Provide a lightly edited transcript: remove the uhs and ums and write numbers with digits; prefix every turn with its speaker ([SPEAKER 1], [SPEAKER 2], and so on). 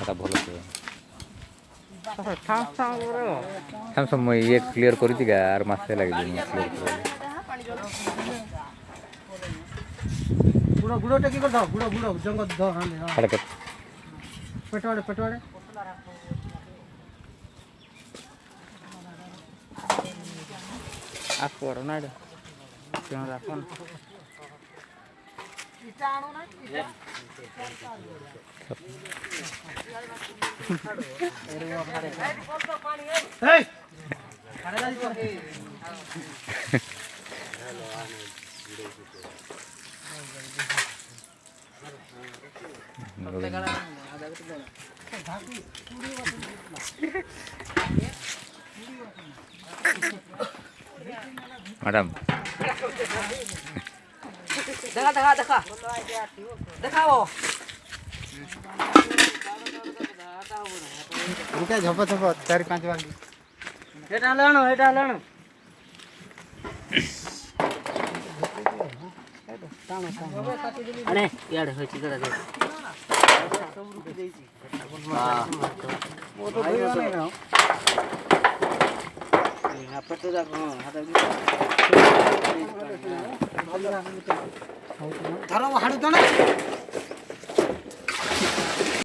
[SPEAKER 1] এটা ଭଲ ଥିବ ସାମସଙ୍ଗ ମୁଁ ଇଏ କ୍ଲିୟର କରିଛି ଗା ଆର ମାସେ ଲାଗିବ କ୍ଲିୟର
[SPEAKER 2] ଗୁଡ଼ ଗୁଡ଼ ଟେକି କରିଥାଉ ଗୁଡ଼ ଗୁଡ଼ ଜଙ୍ଗ ଦ
[SPEAKER 1] କରିବା
[SPEAKER 2] ପେଟଆଡ଼େ
[SPEAKER 3] ଆକୁ ନା କେଉଁ ରାଖନ
[SPEAKER 1] ମ୍ୟାଡ଼ାମ
[SPEAKER 2] ଦେଖାବ ଝପ ଝପ 4-5 ବାର ଏଇଟା ହେଲାଣ
[SPEAKER 3] ଆରେ ଇଆଡ଼େ ହୋଇଛି କେଡ଼ା
[SPEAKER 2] ସବୁ ରୁକି ଦେଇଛି
[SPEAKER 3] ହାତ ଯାକ
[SPEAKER 2] ଧର ହାଡ଼ୁ